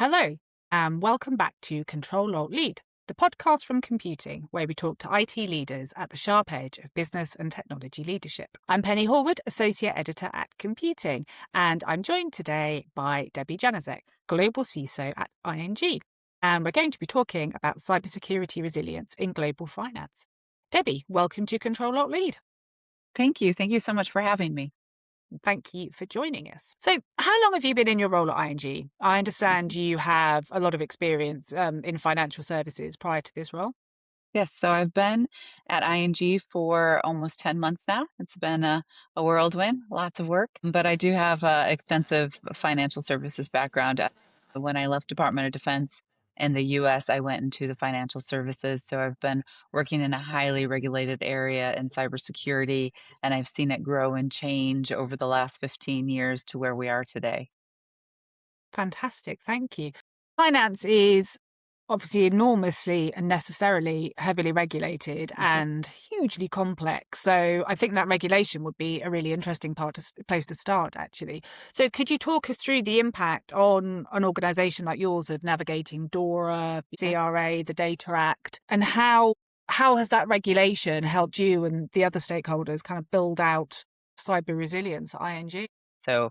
Hello, and welcome back to Control Alt Lead, the podcast from computing, where we talk to IT leaders at the sharp edge of business and technology leadership. I'm Penny Horwood, Associate Editor at Computing, and I'm joined today by Debbie Janeczek, Global CISO at ING. And we're going to be talking about cybersecurity resilience in global finance. Debbie, welcome to Control Alt Lead. Thank you. Thank you so much for having me. Thank you for joining us. So, how long have you been in your role at ING? I understand you have a lot of experience in financial services prior to this role. Yes, so I've been at ING for almost 10 months now. It's been a whirlwind, lots of work, but I do have an extensive financial services background. When I left Department of Defense in the US, I went into the financial services. So I've been working in a highly regulated area in cybersecurity, and I've seen it grow and change over the last 15 years to where we are today. Fantastic, thank you. Finance is obviously enormously and necessarily heavily regulated and hugely complex. So I think that regulation would be a really interesting place to start, actually. So could you talk us through the impact on an organisation like yours of navigating DORA, CRA, the Data Act, and how has that regulation helped you and the other stakeholders kind of build out cyber resilience at ING? So,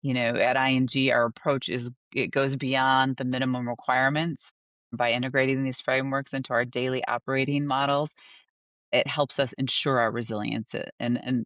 at ING, our approach is it goes beyond the minimum requirements by integrating these frameworks into our daily operating models. It helps us ensure our resilience and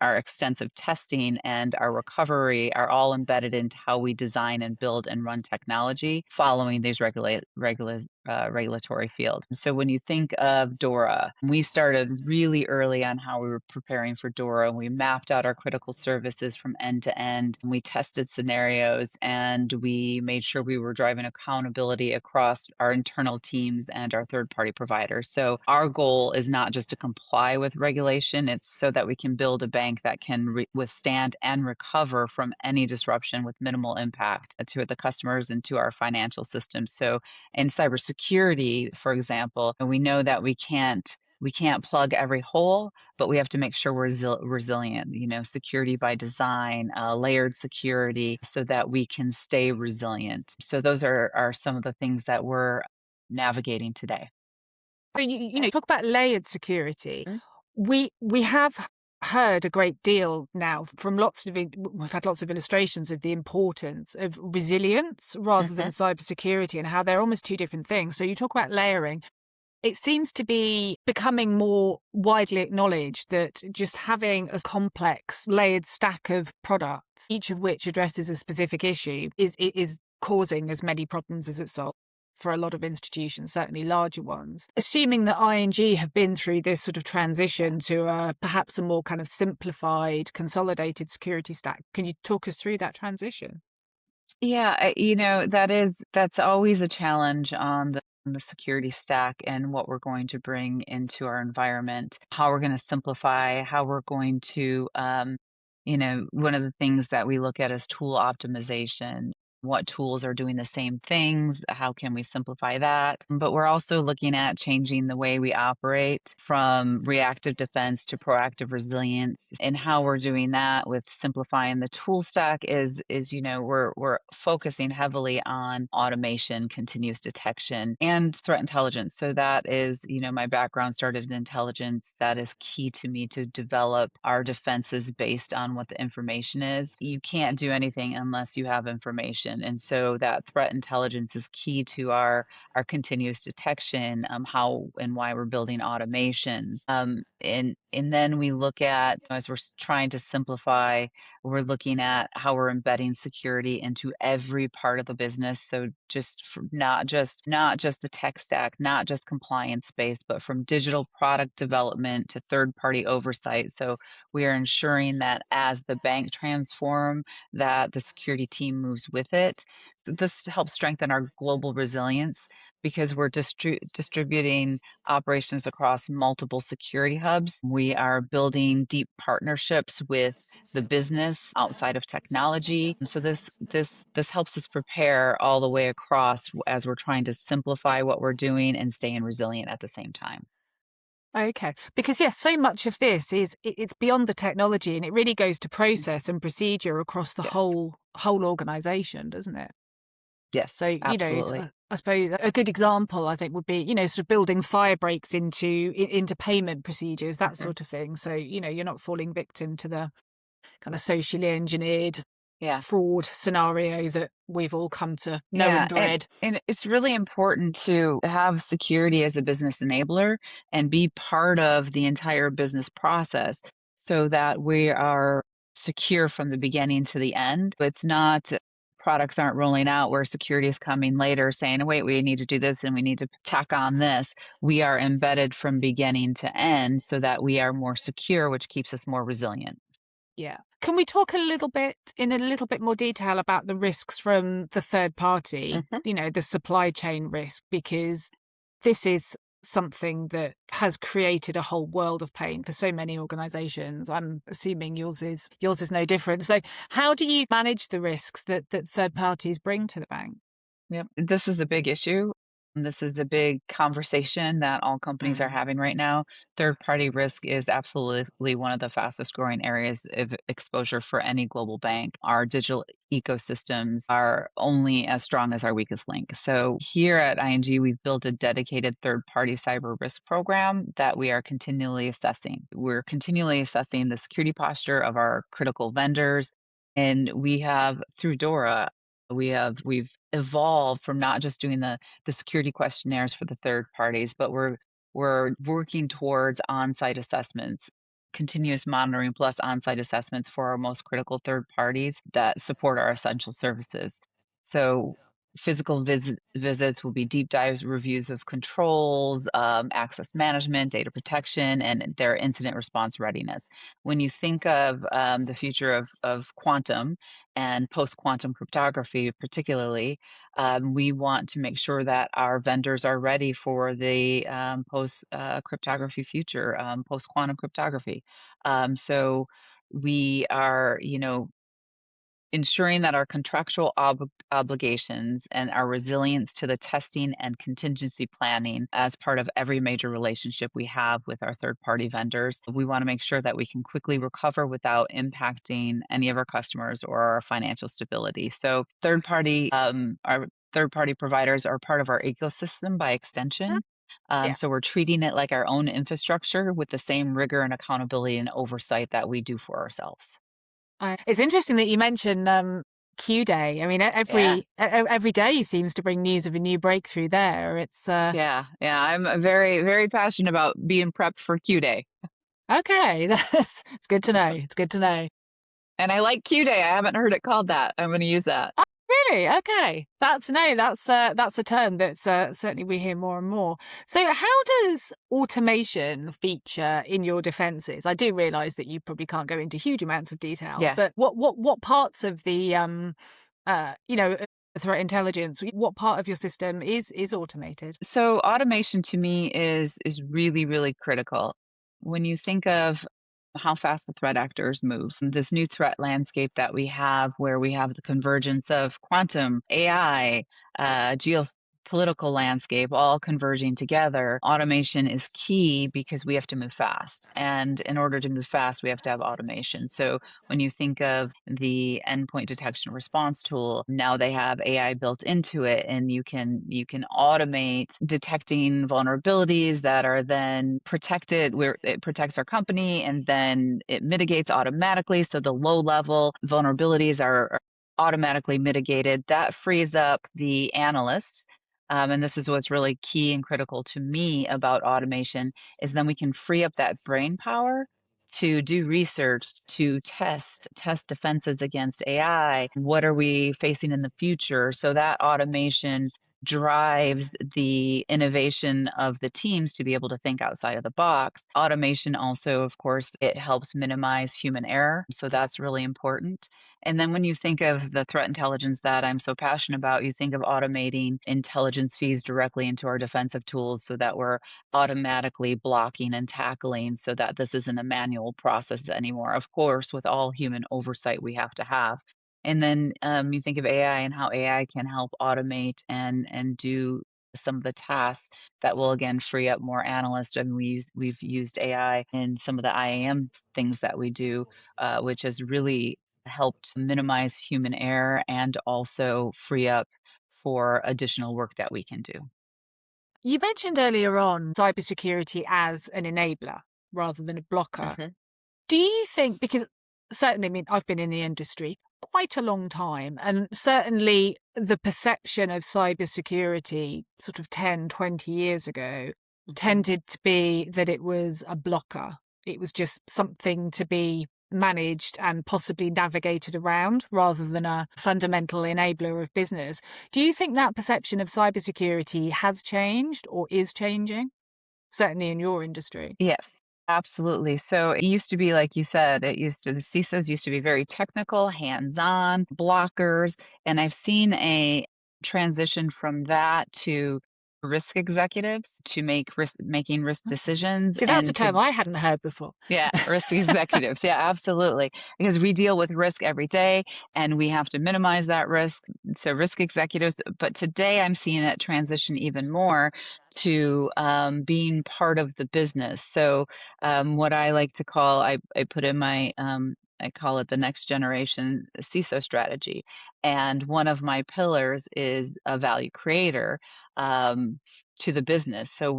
our extensive testing and our recovery are all embedded into how we design and build and run technology following these regulatory field. So when you think of DORA, we started really early on how we were preparing for DORA, and we mapped out our critical services from end to end. And we tested scenarios, and we made sure we were driving accountability across our internal teams and our third-party providers. So our goal is not just to comply with regulation, it's so that we can build a bank that can withstand and recover from any disruption with minimal impact to the customers and to our financial system. So in cybersecurity, for example, and we know that we can't plug every hole, but we have to make sure we're resilient, security by design, layered security, so that we can stay resilient. So those are some of the things that we're navigating today. So talk about layered security. Mm. We have heard a great deal now from we've had lots of illustrations of the importance of resilience rather than Mhm. cybersecurity and how they're almost two different things. So you talk about layering. It seems to be becoming more widely acknowledged that just having a complex layered stack of products, each of which addresses a specific issue, is causing as many problems as it solves for a lot of institutions, certainly larger ones. Assuming that ING have been through this sort of transition to perhaps a more kind of simplified, consolidated security stack, can you talk us through that transition? Yeah, that's always a challenge on the security stack and what we're going to bring into our environment, how we're going to simplify, how we're going to, one of the things that we look at is tool optimization. What tools are doing the same things? How can we simplify that? But we're also looking at changing the way we operate from reactive defense to proactive resilience. And how we're doing that with simplifying the tool stack is we're focusing heavily on automation, continuous detection, and threat intelligence. So that is, my background started in intelligence. That is key to me to develop our defenses based on what the information is. You can't do anything unless you have information. And so that threat intelligence is key to our continuous detection, how and why we're building automations. And then we look at, as we're trying to simplify, we're looking at how we're embedding security into every part of the business. So just not just the tech stack, not just compliance based, but from digital product development to third party oversight. So we are ensuring that as the bank transform, that the security team moves with it. So this helps strengthen our global resilience because we're distributing operations across multiple security hubs. We are building deep partnerships with the business outside of technology. So this helps us prepare all the way across as we're trying to simplify what we're doing and staying resilient at the same time. Okay. Because yes, so much of this it's beyond the technology and it really goes to Mm. process and procedure across the Yes. whole organization, doesn't it? Yes, So, absolutely. I suppose a good example, I think, would be, sort of building fire breaks into payment procedures, that Mhm. sort of thing. So, you're not falling victim to the kind of socially engineered Yeah. fraud scenario that we've all come to know Yeah, and dread. and it's really important to have security as a business enabler and be part of the entire business process so that we are secure from the beginning to the end. It's not products aren't rolling out where security is coming later saying, "Oh, wait, we need to do this and we need to tack on this." We are embedded from beginning to end so that we are more secure, which keeps us more resilient. Yeah. Can we talk in a little bit more detail about the risks from the third party, Mhm. the supply chain risk? Because this is something that has created a whole world of pain for so many organizations. I'm assuming yours is no different. So how do you manage the risks that third parties bring to the bank? Yep. This is a big issue. And this is a big conversation that all companies are Mm. having right now. Third party risk is absolutely one of the fastest growing areas of exposure for any global bank. Our digital ecosystems are only as strong as our weakest link. So here at ING, we've built a dedicated third party cyber risk program that we are continually assessing. We're continually assessing the security posture of our critical vendors. And we have through DORA, we've evolved from not just doing the security questionnaires for the third parties, but we're working towards on-site assessments, continuous monitoring plus on-site assessments for our most critical third parties that support our essential services. So physical visits will be deep dives, reviews of controls, access management, data protection, and their incident response readiness. When you think of the future of quantum, and post-quantum cryptography particularly, we want to make sure that our vendors are ready for the post cryptography future, post-quantum cryptography. So we are, ensuring that our contractual obligations and our resilience to the testing and contingency planning as part of every major relationship we have with our third party vendors. We want to make sure that we can quickly recover without impacting any of our customers or our financial stability. So, our third party providers are part of our ecosystem by Ah, extension. yeah. So, we're treating it like our own infrastructure with the same rigor and accountability and oversight that we do for ourselves. It's interesting that you mention Q Day. I mean, Yeah. every day seems to bring news of a new breakthrough there. It's Yeah, yeah, I'm very, very passionate about being prepped for Q Day, okay. That's it's good to know. It's good to know. and I like Q Day. I haven't heard it called that. I'm gonna use that. Really? Okay. That's a term that's certainly we hear more and more. So how does automation feature in your defenses? I do realize that you probably can't go into huge amounts of detail, Yeah. but what parts of the threat intelligence, what part of your system is automated? So automation to me is really, really critical. When you think of how fast the threat actors move, this new threat landscape that we have, where we have the convergence of quantum, AI, geopolitical landscape, all converging together, automation is key because we have to move fast. And in order to move fast, we have to have automation. So when you think of the endpoint detection response tool, now they have AI built into it, and you can automate detecting vulnerabilities that are then protected, where it protects our company and then it mitigates automatically. So the low level vulnerabilities are automatically mitigated. That frees up the analysts. And this is what's really key and critical to me about automation is then we can free up that brain power to do research, to test defenses against AI. What are we facing in the future? So that automation drives the innovation of the teams to be able to think outside of the box. Automation also, of course, it helps minimize human error. So that's really important. And then when you think of the threat intelligence that I'm so passionate about, you think of automating intelligence feeds directly into our defensive tools so that we're automatically blocking and tackling so that this isn't a manual process anymore. Of course, with all human oversight we have to have. And then you think of AI and how AI can help automate and do some of the tasks that will again free up more analysts. I mean, we've used AI in some of the IAM things that we do, which has really helped minimize human error and also free up for additional work that we can do. You mentioned earlier on cybersecurity as an enabler rather than a blocker. Mhm. Do you think, because certainly, I mean, I've been in the industry quite a long time, and certainly the perception of cybersecurity sort of 10, 20 years ago Mhm. tended to be that it was a blocker. It was just something to be managed and possibly navigated around rather than a fundamental enabler of business. Do you think that perception of cybersecurity has changed or is changing? Certainly in your industry. Yes, absolutely. So it used to be like you said, the CISOs used to be very technical, hands-on, blockers, and I've seen a transition from that to risk executives to making risk decisions See, that's a and to term I hadn't heard before. yeah, risk executives. Yeah, absolutely. Because we deal with risk every day and we have to minimize that risk. So, risk executives. But today I'm seeing it transition even more to being part of the business. So, what I like to call, I put in my, I call it the next generation CISO strategy. And one of my pillars is a value creator to the business. So,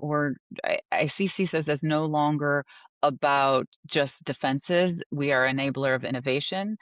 I see CISOs as no longer about just defenses. We are enabler of innovation,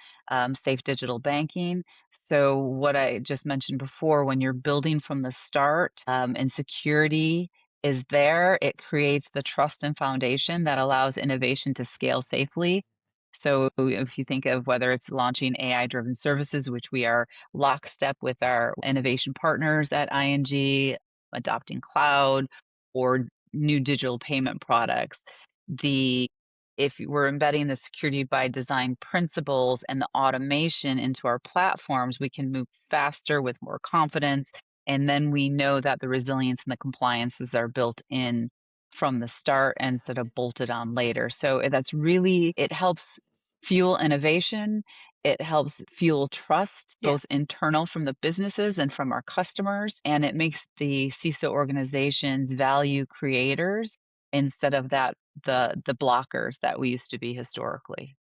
safe digital banking. So what I just mentioned before, when you're building from the start, and security is there, it creates the trust and foundation that allows innovation to scale safely. So if you think of whether it's launching AI-driven services, which we are lockstep with our innovation partners at ING, adopting cloud or new digital payment products, the if we're embedding the security by design principles and the automation into our platforms, we can move faster with more confidence. And then we know that the resilience and the compliances are built in from the start instead of bolted on later. So that's really, it helps fuel innovation. It helps fuel trust, Yeah. both internal from the businesses and from our customers. And it makes the CISO organizations value creators instead of the blockers that we used to be historically.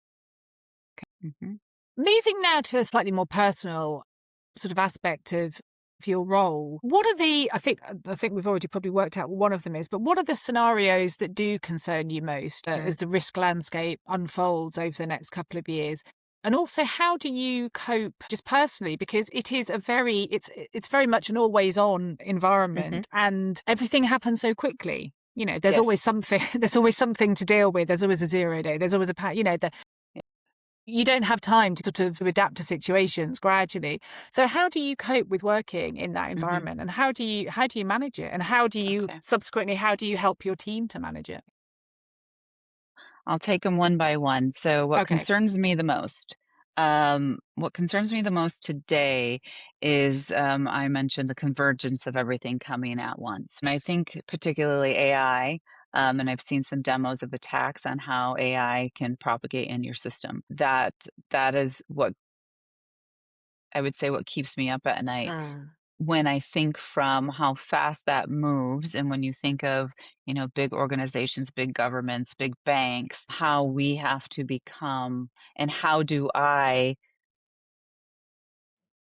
Mhm. Moving now to a slightly more personal sort of aspect of your role, what are the I think we've already probably worked out what one of them is, but what are the scenarios that do concern you most as Sure. the risk landscape unfolds over the next couple of years? And also, how do you cope just personally? Because it is it's very much an always on Mhm. environment, and everything happens so quickly. There's Yes. always something. There's always something to deal with. There's always a 0 day. There's always Yeah. you don't have time to sort of adapt to situations gradually. So how do you cope with working in that Mhm. environment, and how do you manage it, and Okay. how do you help your team to manage it? I'll take them one by one. So Okay. what concerns me the most today is, I mentioned the convergence of everything coming at once. And I think particularly AI, and I've seen some demos of attacks on how AI can propagate in your system. That is what I would say what keeps me up at night Mm. when I think from how fast that moves, and when you think of, big organizations, big governments, big banks, how we have to become and how do I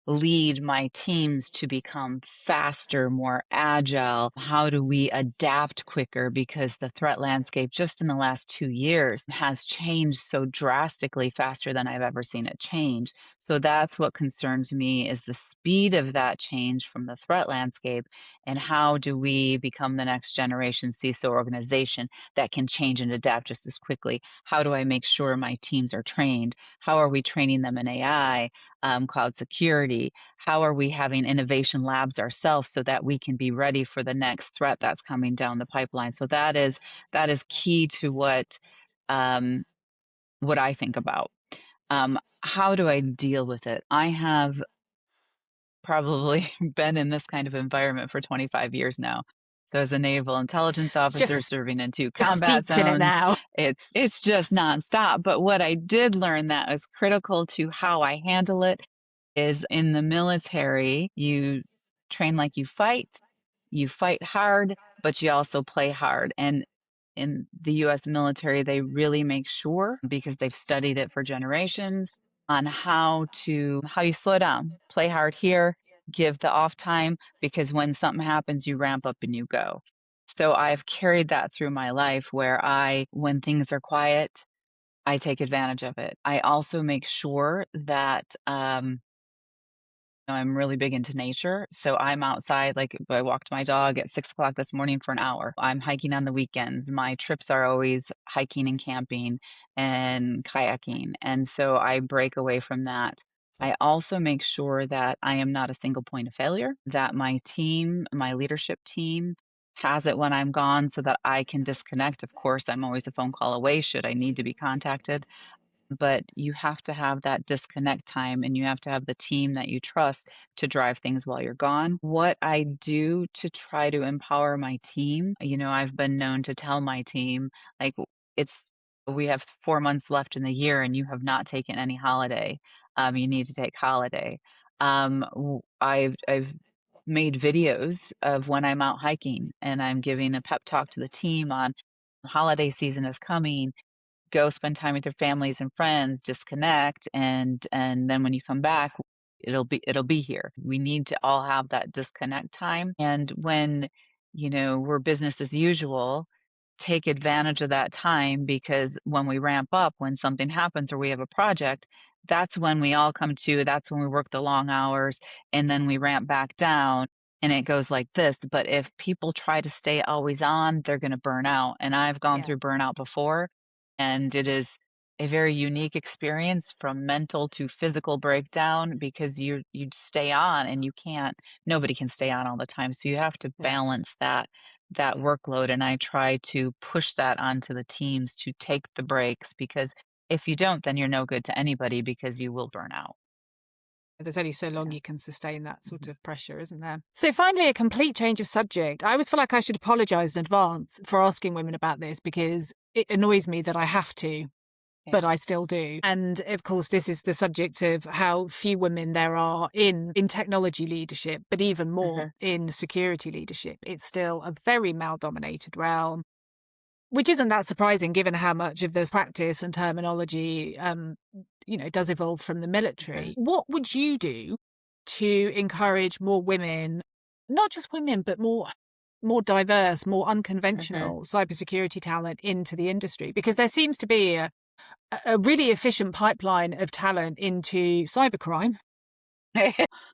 lead my teams to become faster, more agile? How do we adapt quicker? Because the threat landscape just in the last 2 years has changed so drastically faster than I've ever seen it change. So that's what concerns me is the speed of that change from the threat landscape. And how do we become the next generation CISO organization that can change and adapt just as quickly? How do I make sure my teams are trained? How are we training them in AI? Cloud security? How are we having innovation labs ourselves so that we can be ready for the next threat that's coming down the pipeline? So that is key to what I think about. How do I deal with it? I have probably been in this kind of environment for 25 years now. So as a naval intelligence officer Just serving in two just combat steeped in it zones, now. it's just nonstop. But what I did learn that is critical to how I handle it is in the military, you train like you fight hard, but you also play hard. And in the US military, they really make sure, because they've studied it for generations, on how you slow down, play hard here, give the off time because when something happens, you ramp up and you go. So I've carried that through my life where when things are quiet, I take advantage of it. I also make sure that, I'm really big into nature, so I'm outside, like, I walked my dog at 6 o'clock this morning for an hour. I'm hiking on the weekends. My trips are always hiking and camping and kayaking, and so I break away from that. I also make sure that I am not a single point of failure, that my team, my leadership team, has it when I'm gone so that I can disconnect. Of course, I'm always a phone call away should I need to be contacted, but you have to have that disconnect time and you have to have the team that you trust to drive things while you're gone. What I do to try to empower my team, I've been known to tell my team, like, it's, we have 4 months left in the year and you have not taken any holiday. You need to take holiday. I've made videos of when I'm out hiking and I'm giving a pep talk to the team on holiday season is coming, go spend time with your families and friends, disconnect, and then when you come back, it'll be here. We need to all have that disconnect time. And when, we're business as usual, take advantage of that time because when we ramp up, when something happens or we have a project, that's when we work the long hours and then we ramp back down and it goes like this. But if people try to stay always on, they're going to burn out. And I've gone Yeah. through burnout before, and it is a very unique experience from mental to physical breakdown because you stay on and nobody can stay on all the time. So you have to Yeah. balance that workload, and I try to push that onto the teams to take the breaks because if you don't, then you're no good to anybody because you will burn out. There's only so long Yeah. you can sustain that sort Mhm. of pressure, isn't there? So, finally, a complete change of subject. I always feel like I should apologise in advance for asking women about this because it annoys me that I have to, Yeah. but I still do. And of course, this is the subject of how few women there are in technology leadership, but even more Uh-huh. in security leadership. It's still a very male dominated realm. Which isn't that surprising given how much of this practice and terminology, does evolve from the Uh-huh. military. What would you do to encourage more women, not just women, but more diverse, more Uh-huh. unconventional cybersecurity talent into the industry? Because there seems to be a really efficient pipeline of talent into cybercrime,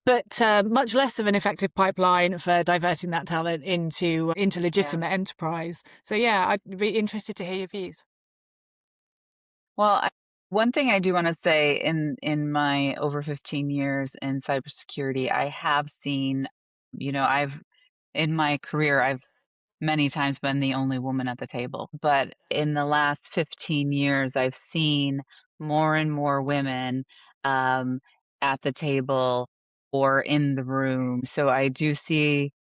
but much less of an effective pipeline for diverting that talent into Yeah. legitimate enterprise. So yeah, I'd be interested to hear your views. Well, one thing I do want to say in my over 15 years in cybersecurity, I have seen, I've in my career, I've many times been the only woman at the table. But in the last 15 years, I've seen more and more women um, at the table or in the room. So I do see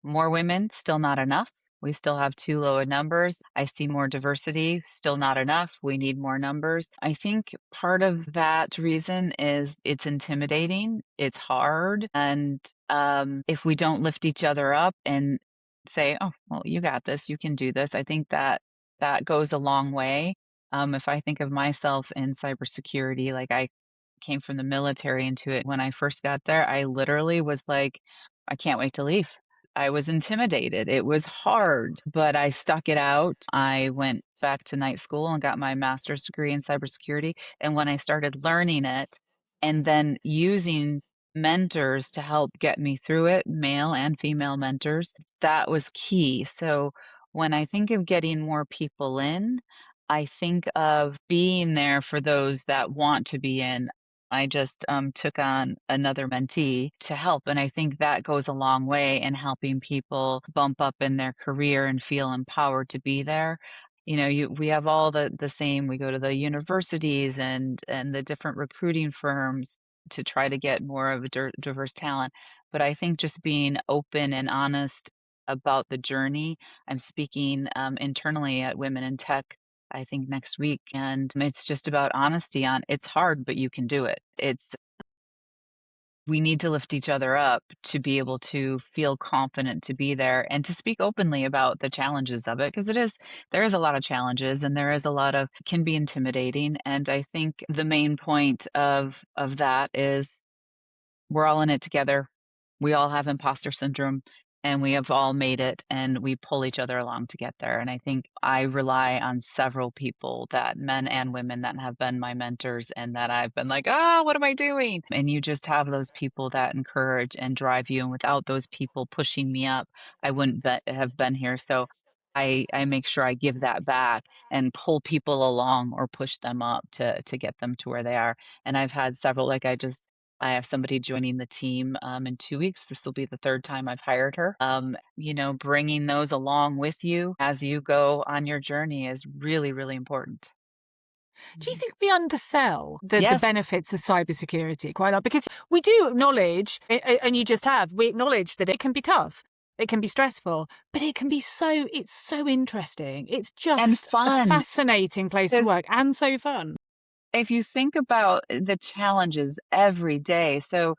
more women, still not enough. We still have too low a numbers. I see more diversity, still not enough. We need more numbers. I think part of that reason is it's intimidating, it's hard, and if we don't lift each other up and say, "Oh, well, you got this, you can do this," I think that goes a long way. If I think of myself in cybersecurity, like I came from the military into it. When I first got there, I literally was like, I can't wait to leave. I was intimidated. It was hard, but I stuck it out. I went back to night school and got my master's degree in cybersecurity. And when I started learning it and then using mentors to help get me through it, male and female mentors, that was key. So when I think of getting more people in, I think of being there for those that want to be in. I just took on another mentee to help. And I think that goes a long way in helping people bump up in their career and feel empowered to be there. We have all the same. We go to the universities and the different recruiting firms to try to get more of a diverse talent. But I think just being open and honest about the journey. I'm speaking internally at Women in Tech I think next week. And it's just about honesty on it's hard, but you can do it. We need to lift each other up to be able to feel confident to be there and to speak openly about the challenges of it because there is a lot of challenges and there is a lot of can be intimidating. And I think the main point of that is we're all in it together. We all have imposter syndrome, and we have all made it, and we pull each other along to get there, and I think I rely on several people, that men and women, that have been my mentors and that I've been like, "Ah, what am I doing?" And you just have those people that encourage and drive you, and without those people pushing me up, I wouldn't have been here, so I make sure I give that back and pull people along or push them up to get them to where they are, and I've had several, like, I have somebody joining the team, in 2 weeks. This will be the 3rd time I've hired her. Bringing those along with you as you go on your journey is really, really important. Do you Mhm. think we undersell the Yes, benefits of cybersecurity quite a lot? Because we do acknowledge, and you just have, we acknowledge that it can be tough, it can be stressful, but it's so interesting. It's and just a fun, fascinating place to because work and so fun. if you think about the challenges every day, so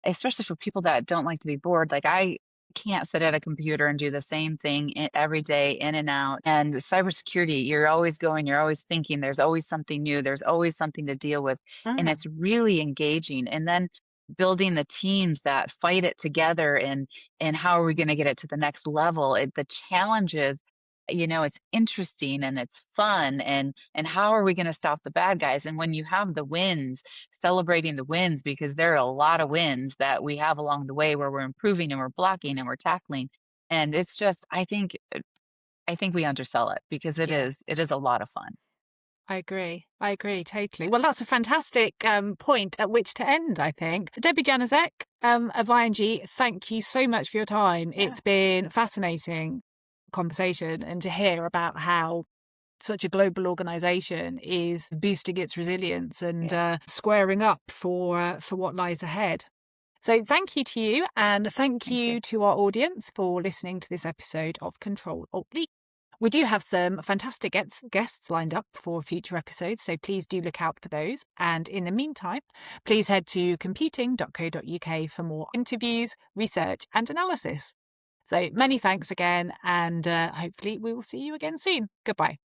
especially for people that don't like to be bored, like, I can't sit at a computer and do the same thing every day in and out, and cybersecurity, you're always going, you're always thinking, there's always something new, there's always something to deal with, and Mm. it's really engaging, and then building the teams that fight it together, and how are we gonna get it to the next level, the challenges, it's interesting and it's fun, and how are we gonna stop the bad guys, and when you have the wins, celebrating the wins, because there are a lot of wins that we have along the way where we're improving and we're blocking and we're tackling. And it's just, I think we undersell it because Yeah. it is a lot of fun. I agree. I agree totally. Well, that's a fantastic point at which to end, I think. Debbie Janeczek of ING, thank you so much for your time. Yeah. It's been fascinating conversation and to hear about how such a global organization is boosting its resilience and Yeah. squaring up for what lies ahead. So thank you to you, and thank Thank you. you to our audience for listening to this episode of Control Alt Delete. We do have some fantastic guests lined up for future episodes, so please do look out for those. And in the meantime, please head to computing.co.uk for more interviews, research, and analysis. So many thanks again, and hopefully we will see you again soon. Goodbye.